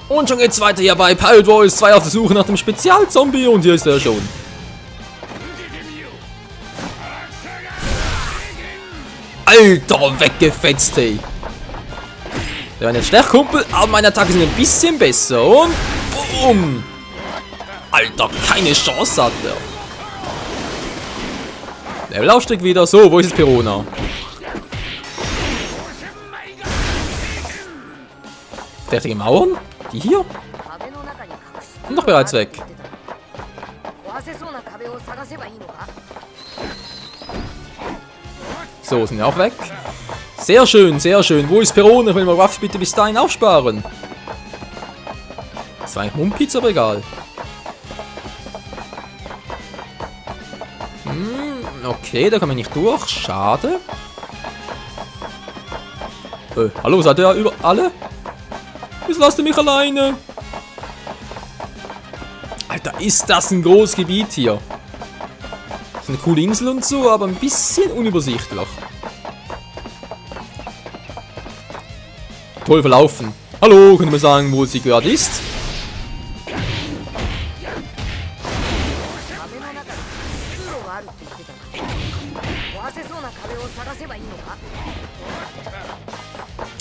Und schon geht's weiter hier bei Pirate Warriors 2 auf der Suche nach dem Spezialzombie. Und hier ist er schon. Alter, weggefetzt, hey. Der war nicht schlecht, Kumpel, aber meine Attacken sind ein bisschen besser. Und boom. Alter, keine Chance hat der. Levelaufstieg wieder. So, wo ist das Perona? Fertige Mauern? Die hier? Sind doch bereits weg. So, sind wir auch weg. Sehr schön, sehr schön. Wo ist Perona? Ich will mal Waff bitte bis dahin aufsparen. Das war eigentlich Mumpitz, aber egal. Okay, da kann man nicht durch. Schade. Hallo, seid ihr über alle? Jetzt lasst ihr mich alleine. Alter, ist das ein großes Gebiet hier. Das ist eine coole Insel und so, aber ein bisschen unübersichtlich. Toll verlaufen. Hallo, könnt ihr mir sagen, wo sie gerade ist?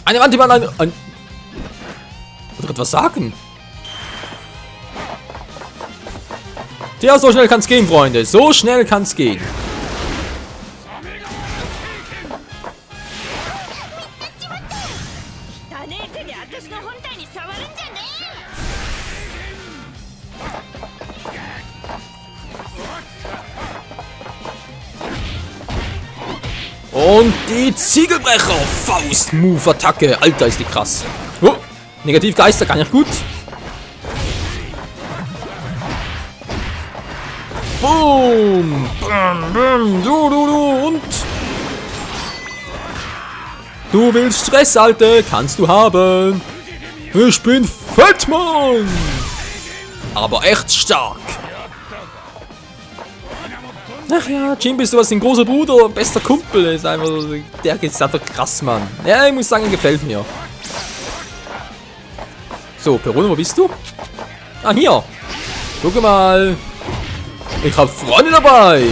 Eine Wand, die man Wollt ihr etwas sagen? Ja, so schnell kann's gehen, Freunde. So schnell kann's gehen. Und die Ziegelbrecher. Faust-Move-Attacke. Alter, ist die krass. Oh, Negativgeister, kann ich gut. Boom. Bam, bam. Du. Und. Du willst Stress, Alter. Kannst du haben. Ich bin Fettmann. Aber echt stark. Ach ja, Jim, bist du was, ein großer Bruder, bester Kumpel, ist einfach, der ist einfach krass, Mann. Ja, ich muss sagen, gefällt mir. So, Perona, wo bist du? Ah, hier. Guck mal. Ich hab Freunde dabei.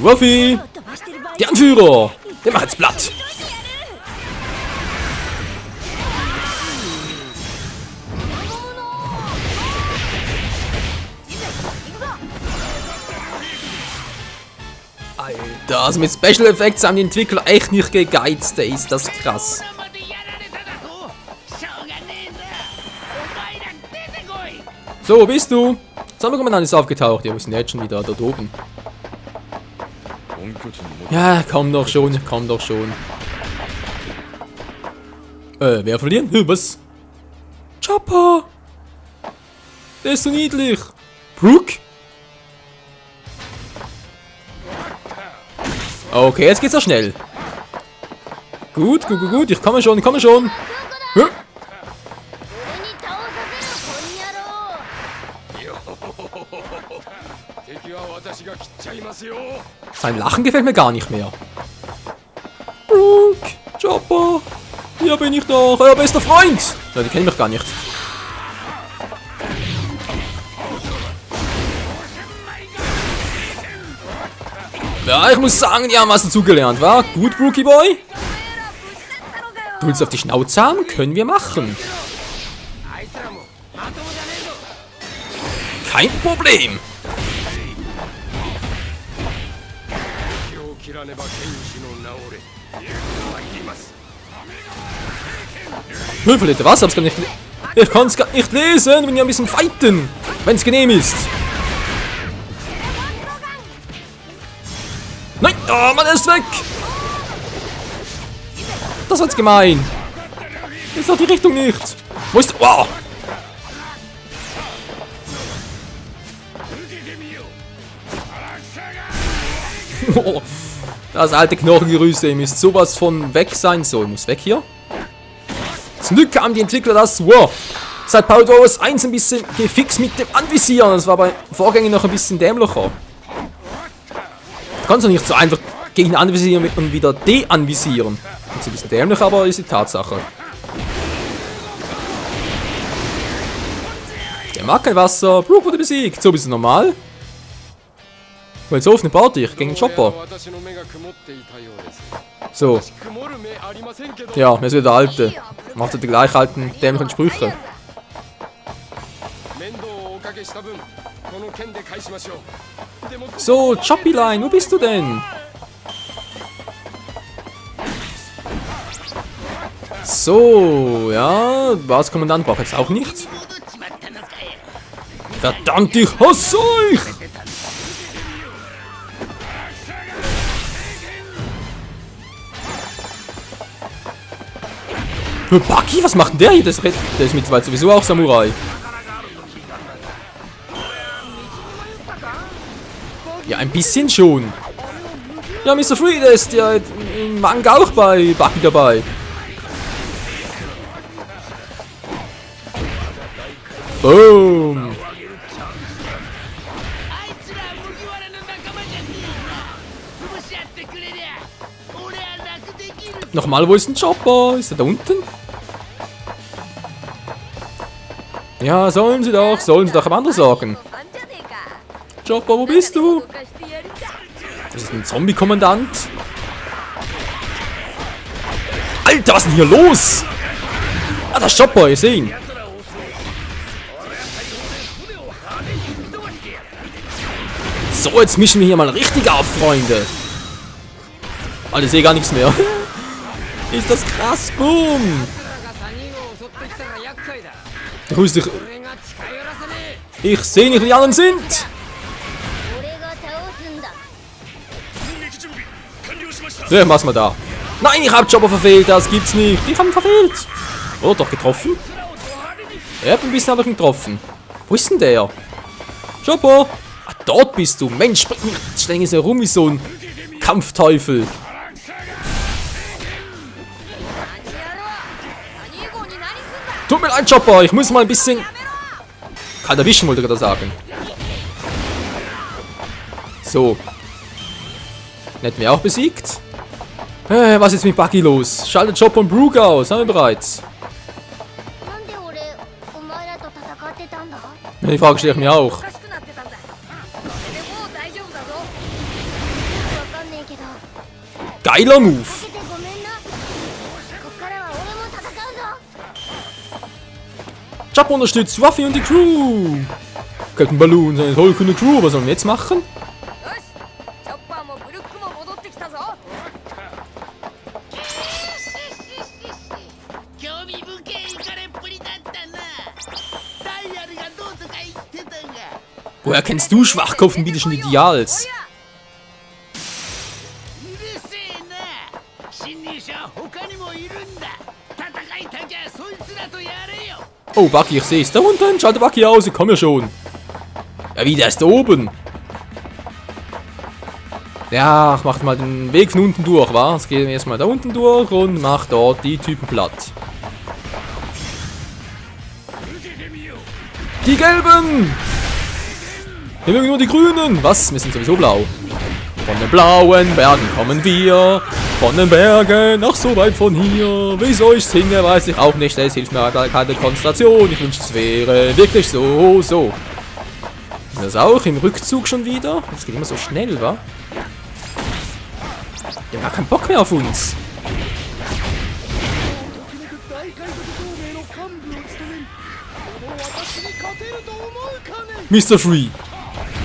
Ruffy. Der Anführer. Der macht jetzt platt. Alter, also mit Special Effects haben die Entwickler echt nicht gegeizt, ey, ist das krass. So, wo bist du? Sonderkommandant ist aufgetaucht. Ja, wo ist denn der jetzt schon wieder? Dort oben. Ja, komm doch schon, komm doch schon. Wer verlieren? Was? Chopper! Der ist so niedlich. Brook? Okay, jetzt geht's auch schnell. Gut. Ich komme schon. Huh? Sein Lachen gefällt mir gar nicht mehr. Brook, Chopper, hier bin ich doch, euer bester Freund. Ja, die kennen mich gar nicht. Ja, ich muss sagen, die haben was dazugelernt, wa? Gut, Brookie Boy? Du willst auf die Schnauze haben? Können wir machen. Kein Problem. Hilfe, was? Ich kann es gar nicht lesen, wenn ihr ein bisschen fighten, wenn es genehm ist. Nein! Oh, Mann, er ist weg! Das war jetzt gemein. Jetzt doch die Richtung nicht. Wo ist... Wow! Oh, das alte Knochengerüste, ihr müsst sowas von weg sein. So, ich muss weg hier. Zum Glück haben die Entwickler das... Wow! Seit Pirate Warriors 1 ein bisschen gefixt mit dem Anvisieren. Das war bei Vorgängen noch ein bisschen dämlicher. Du kannst doch nicht so einfach gegen ihn anvisieren und wieder deanvisieren. Das ist ein bisschen dämlich, aber ist die Tatsache. Der mag kein Wasser. Brook wurde besiegt. So bist du normal. Weil so oft baut dich gegen den Chopper. So. Ja, wir sind wieder der Alte. Macht er die gleich alten dämlichen Sprüche. So, Choppyline, wo bist du denn? So, ja, Basiskommandant braucht jetzt auch nicht. Verdammt, ich hasse euch! Baki, was macht denn der hier? Der ist mittlerweile sowieso auch Samurai. Ja, ein bisschen schon. Ja, Mr. Free, der ist ja im Manga auch bei Baki dabei. Boom. Nochmal, wo ist ein Chopper? Ist er da unten? Ja, sollen sie doch am anderen sagen. Chopper, wo bist du? Das ist ein Zombie-Kommandant. Alter, was ist denn hier los? Ah, der Chopper, ihr seht ihn. So, jetzt mischen wir hier mal richtig auf, Freunde. Alter, ich sehe gar nichts mehr. Ist das krass, boom. Grüß dich. Ich sehe nicht, wie die anderen sind. Ja, was wir da? Nein, ich hab Chopper verfehlt, das gibt's nicht. Ich hab ihn verfehlt. Oh, doch getroffen. Ja, ein bisschen habe ich ihn getroffen. Wo ist denn der? Chopper. Ah, dort bist du. Mensch, spring nicht ständig so herum wie so ein Kampfteufel. Tut mir leid, Chopper. Ich muss mal ein bisschen... Kalt erwischen, wollte ich gerade sagen. So. Den hätten wir auch besiegt. Was ist mit Baki los? Schaltet Chopper und Brook aus. Haben wir bereits. Ja, die Frage stelle ich mir auch. Geiler Move. Chopper unterstützt Ruffy und die Crew. Captain Balloon, seine tollkühne Crew. Was sollen wir jetzt machen? Woher kennst du Schwachkopf im biblischen Ideals? Oh, Baki, ich sehe es. Da unten, schalte Baki aus, ich komme ja schon. Ja, wie, der ist da oben. Ja, ich mach mal den Weg von unten durch, wa? Jetzt gehen wir erstmal da unten durch und mach dort die Typen platt. Die Gelben! Wir mögen nur die Grünen. Was? Wir sind sowieso blau. Von den blauen Bergen kommen wir. Von den Bergen, ach so weit von hier. Wie soll ich singen, weiß ich auch nicht. Es hilft mir keine Konzentration. Ich wünschte, es wäre wirklich so. Das auch im Rückzug schon wieder. Das geht immer so schnell, wa? Der hat keinen Bock mehr auf uns. Mr. Free.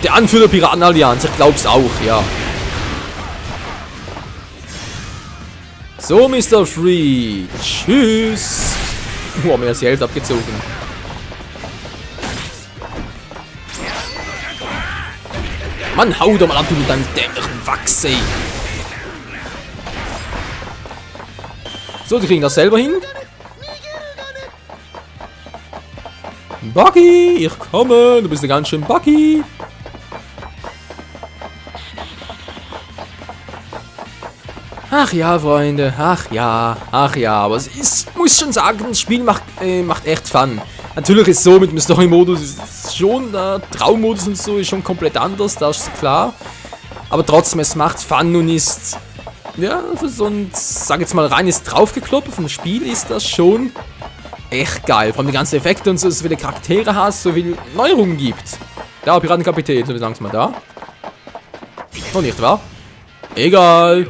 Der Anführer der Piratenallianz. Ich glaub's auch, ja. So, Mr. Free. Tschüss. Haben wir jetzt die Hälfte abgezogen. Mann, hau doch mal ab, du mit deinem dämlichen Wachs, ey. So, die kriegen das selber hin. Buggy, ich komme. Du bist ein ganz schön Buggy. Ach ja, Freunde, ach ja, aber es ist, muss schon sagen, das Spiel macht echt Fun. Natürlich ist es so, mit dem Story-Modus ist schon, der Traummodus und so ist schon komplett anders, das ist klar. Aber trotzdem, es macht Fun und ist, ja, für so ein, sag jetzt mal, reines Draufgekloppe vom Spiel ist das schon echt geil. Vor allem die ganzen Effekte und so, so viele Charaktere hast, so viele Neuerungen gibt. Da, Piratenkapitän, so wie langsam mal da. Noch nicht, wahr? Egal.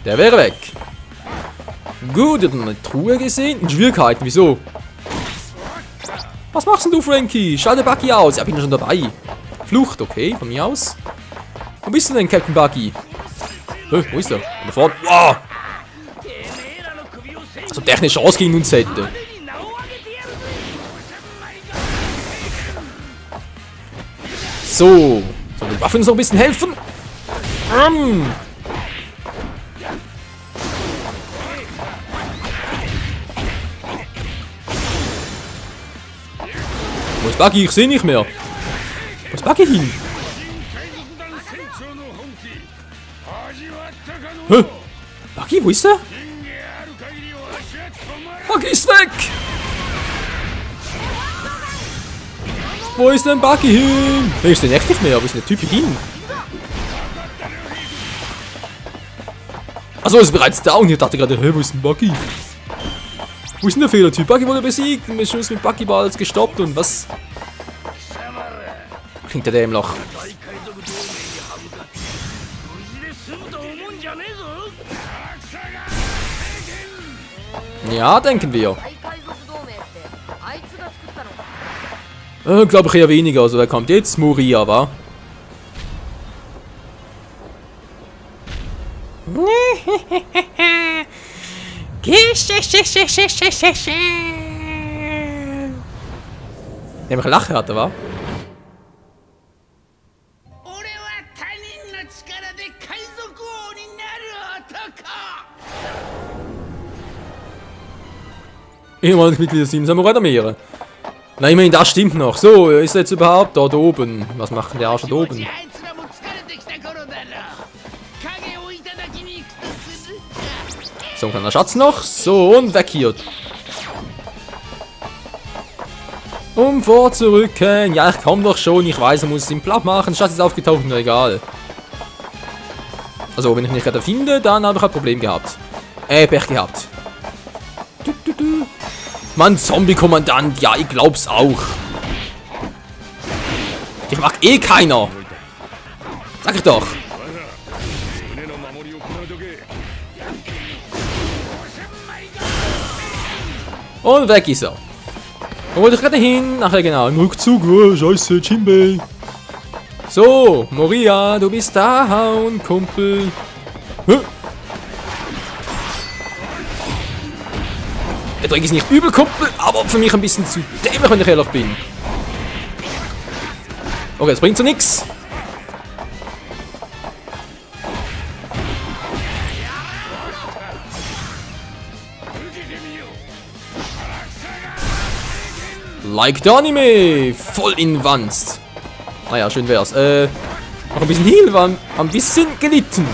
Der wäre weg. Gut, hat eine Truhe gesehen. Schwierigkeiten, wieso? Was machst denn du, Frankie? Schalte Buggy aus. Ja, bin schon dabei. Flucht, okay, von mir aus. Wo bist du denn, Captain Buggy? Wo ist er? Da vorne. Wow! Also technisch Chance gegen uns hätte. So. Soll die Waffe uns noch ein bisschen helfen? Wo ist Buggy? Ich sehe nicht mehr. Wo ist Buggy hin? Hä? Buggy, wo ist er? Buggy ist weg! Wo ist denn Buggy hin? Ich ist den echt nicht mehr. Wo ist denn der Typ hin? Achso, ist bereits da und ich dachte gerade, hä, wo ist denn Buggy? Wo ist denn der Fehlertyp? Buggy wurde besiegt und mit Schuss mit Buggy war alles gestoppt und was? Klingt der dämlich. Ja, denken wir. Glaube ich eher weniger. Also, wer kommt jetzt? Moria, wa? Nämlich Lachen hat er, wa? Ehemaliges Mitglied des Teams Samurai der Meere. Na, immerhin, das stimmt noch. So, ist er jetzt überhaupt dort oben? Was macht denn der Arsch dort oben? So, ein kleiner Schatz noch. So, und weg hier. Um vorzurücken. Ja, ich komm doch schon. Ich weiß, er muss es ihm platt machen. Schatz ist aufgetaucht, nur egal. Also, wenn ich nicht gerade finde, dann habe ich ein Problem gehabt. Pech gehabt. Mann, Zombie-Kommandant. Ja, ich glaub's auch. Ich mag eh keiner. Sag ich doch. Und weg ist er. Wo wollte ich gerade hin? Nachher genau. Im Rückzug. Oh, scheiße, Jinbei. So, Moria, du bist da, und Kumpel. Huh? Der Trick ist nicht übel, Kumpel, aber für mich ein bisschen zu dämlich, wenn ich ehrlich bin. Okay, das bringt so nix. Like the Anime! Voll advanced. Naja, schön wär's. Noch ein bisschen Heal, war ein bisschen gelitten.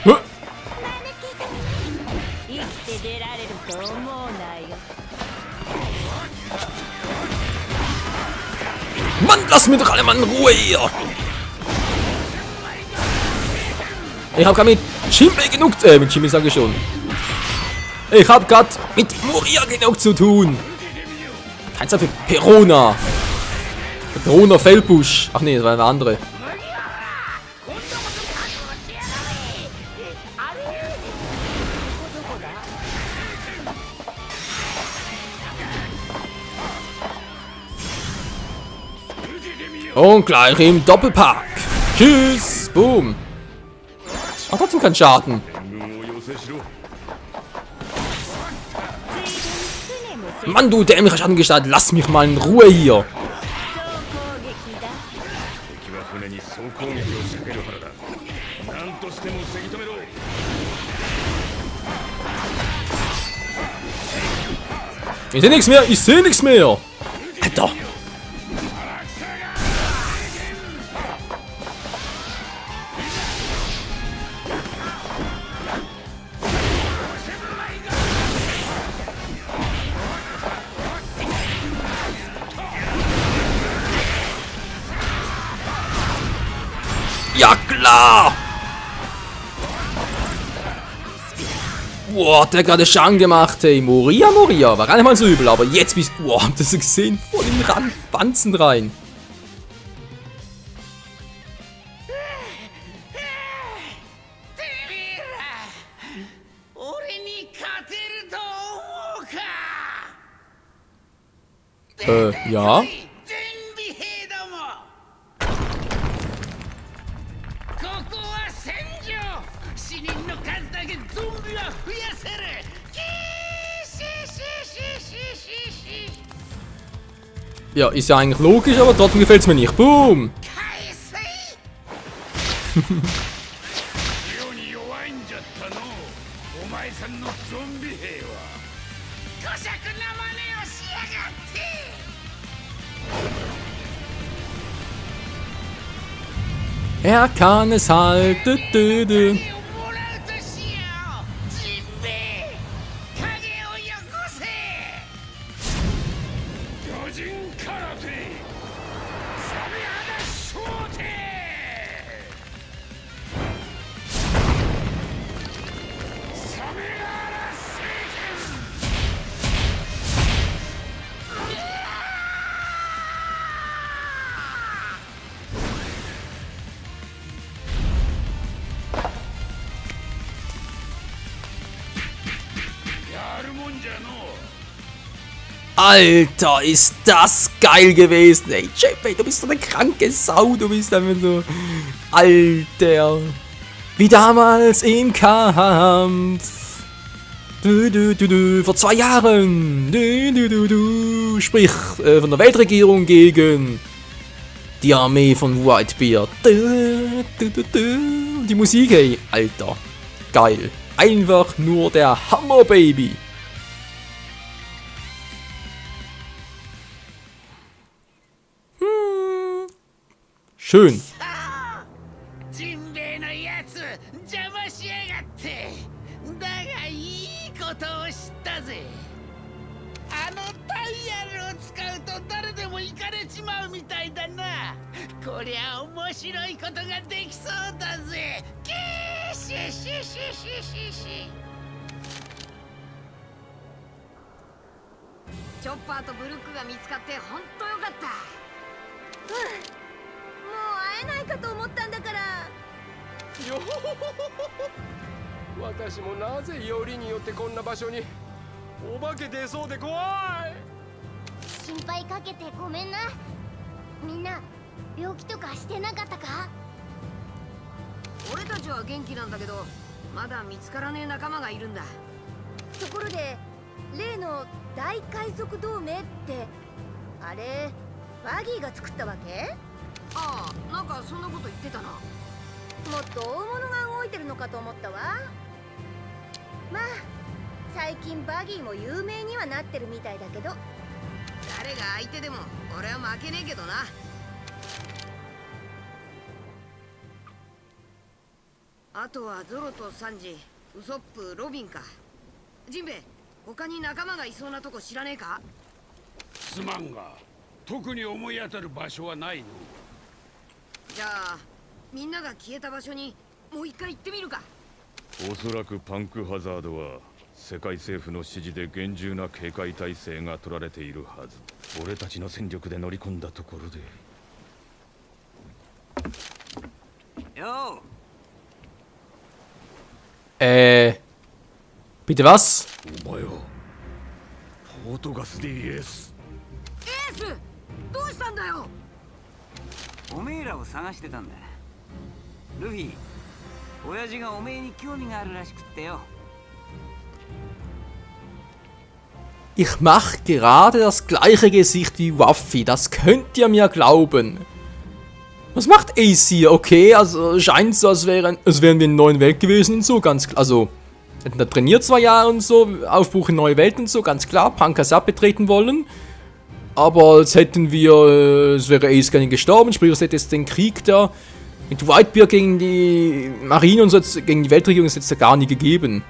Huh? Mann, lass mir doch alle mal in Ruhe hier! Ich hab grad mit Jinbei genug, mit Jinbei sage ich schon. Ich hab grad mit Moria genug zu tun. Kein Zeit für Perona. Perona Feldbusch. Ach nee, das war eine andere. Und gleich im Doppelpack. Tschüss. Boom. Ach, trotzdem kein Schaden. Mann, du dämlicher Schattengestalter, lass mich mal in Ruhe hier. Ich sehe nichts mehr, ich sehe nichts mehr. Alter. Ja, klar! Boah, hat der gerade Schaden gemacht, hey. Moria, war gar nicht mal so übel, aber jetzt bist du... Boah, habt ihr das gesehen? Voll in den Wanzen rein. Ja. Ja, ist ja eigentlich logisch, aber trotzdem gefällt es mir nicht. Boom! Er kann es halt. Alter, ist das geil gewesen, ey. Junpei, du bist so eine kranke Sau. Du bist einfach so... Alter. Wie damals im Kampf. Vor 2 Jahren. Sprich, von der Weltregierung gegen die Armee von Whitebeard. Die Musik, ey. Alter. Geil. Einfach nur der Hammer, Baby. Schön. Chopper とブルックが見つかって本当よかった。もう会えないかと思ったんだから。よほほほほ。私もなぜよりによってこんな場所に。お化け出そうで怖い。心配かけてごめんな。みんな病気とかしてなかったか？俺たちは元気なんだけど、まだ見つからねえ仲間がいるんだ。ところで、例の大海賊同盟ってあれバギーが作ったわけ？ああ、なんかそんなこと言ってたな。もっと大物が動いてるのかと思ったわ。まあ最近バギーも有名にはなってるみたいだけど、誰が相手でも俺は負けねえけどな。あとはゾロとサンジ、ウソップ、ロビンか。ジンベエ、他に仲間がいそうなとこ知らねえか？すまんが、特に思い当たる場所はないの。じゃあみんなが消えた場所にもう一回行ってみるか。おそらくパンクハザードは世界政府の指示で厳重な警戒態勢が取られているはず。俺たちの戦力で乗り込んだところで。よbitte was? お前はポートガス DS。エース、どうしたんだよ。おめえらを探してたんだ。ルフィ、親父がおめえに興味があるらしくってよ。Ich mache gerade das gleiche Gesicht wie Waffy, das könnt ihr mir glauben. Was macht Ace hier? Okay, also scheint so, als wären wir in der neuen Welt gewesen und so, ganz klar. Also, hätten da trainiert 2 Jahre und so, Aufbruch in neue Welt und so, ganz klar, Punk Hazard betreten wollen. Aber als hätten wir, es wäre Ace gar nicht gestorben, sprich, es hätte jetzt den Krieg da mit Whitebeard gegen die Marine und so, gegen die Weltregierung, es hätte es ja gar nie gegeben.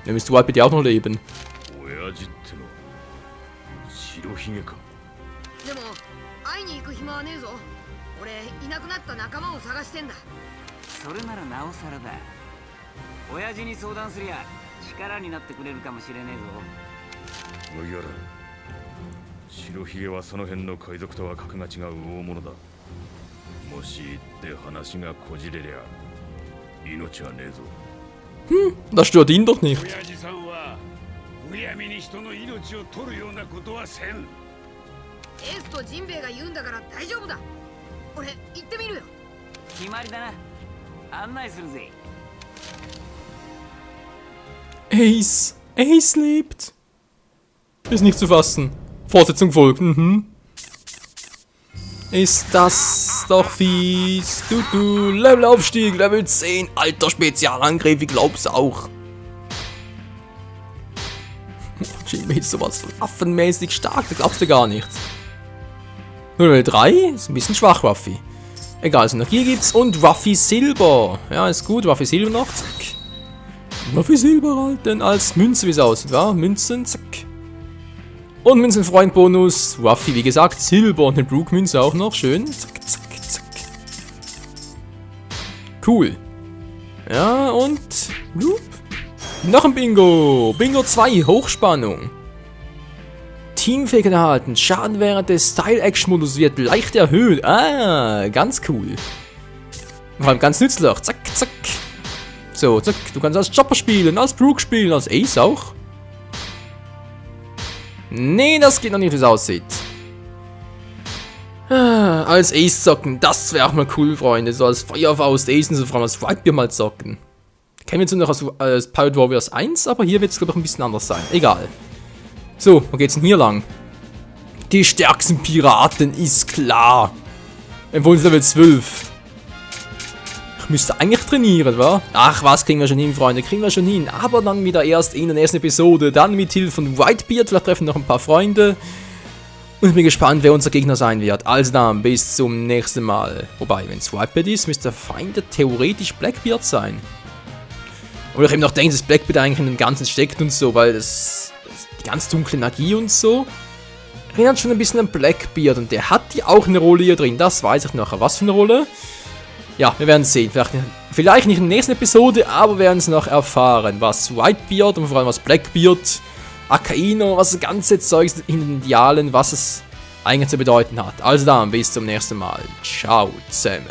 Dann müsste Whitebeard ja auch noch leben. でも会いに行く暇はねえぞ。俺いなくなっった仲間を探してんだ。それならなおさらだ。親父に相談すりゃ力になってくれるかもしれねえぞ。麦わら、白ひげはその辺の海賊とは格が違う大物だ。もし言って話がこじれりゃ命はねえぞ。Das stört ihn doch nicht. 親父さんはむやみに人の命を取るようなことはせん。エースとジンベエが言うんだから大丈夫だ。俺行ってみるよ。決まりだな。案内するぜ。Ace. Ace lebt. Ist nicht zu fassen. Fortsetzung folgt. Ist das doch fies. Levelaufstieg, Level 10. Alter Spezialangriff, ich glaub's auch. Jimmy ist sowas waffenmäßig stark, da glaubst du gar nicht. Level 3 ist ein bisschen schwach, Ruffy. Egal, Synergie gibt's und Ruffy Silber. Ja, ist gut, Ruffy Silber noch, zack. Ruffy Silber halten als Münze, wie es aussieht, ja? Münzen, zack. Und Münzenfreund-Bonus, Ruffy, wie gesagt, Silber und eine Brook-Münze auch noch, schön. Zack, zack, zack. Cool. Ja, und... Noch ein Bingo. Bingo 2, Hochspannung. Teamfähigkeit erhalten. Schaden während des Style-Action-Modus wird leicht erhöht. Ah, ganz cool. Vor allem ganz nützlich. Zack, zack. So, zack. Du kannst als Chopper spielen, als Brook spielen, als Ace auch. Nee, das geht noch nicht, wie es aussieht. Ah, als Ace zocken, das wäre auch mal cool, Freunde. So als Feuerfaust Ace und so vor allem als Whitebeard mal zocken. Kennen wir jetzt nur noch als Pirate Warriors 1, aber hier wird es, glaube ich, ein bisschen anders sein. Egal. So, wo geht's denn hier lang? Die stärksten Piraten, ist klar. Obwohl es Level 12. Ich müsste eigentlich trainieren, wa? Ach was, kriegen wir schon hin, Freunde, kriegen wir schon hin. Aber dann wieder erst in der nächsten Episode. Dann mit Hilfe von Whitebeard. Vielleicht treffen wir noch ein paar Freunde. Und ich bin gespannt, wer unser Gegner sein wird. Also dann, bis zum nächsten Mal. Wobei, wenn es Whitebeard ist, müsste der Feind theoretisch Blackbeard sein. Oder ich eben noch denke, dass Blackbeard eigentlich in dem Ganzen steckt und so, weil das die ganz dunkle Magie und so erinnert schon ein bisschen an Blackbeard und der hat ja auch eine Rolle hier drin, das weiß ich nachher. Was für eine Rolle? Ja, wir werden sehen. Vielleicht nicht in der nächsten Episode, aber wir werden es noch erfahren, was Whitebeard und vor allem was Blackbeard, Akaino, was das ganze Zeug in den Idealen, was es eigentlich zu bedeuten hat. Also dann, bis zum nächsten Mal. Ciao zusammen.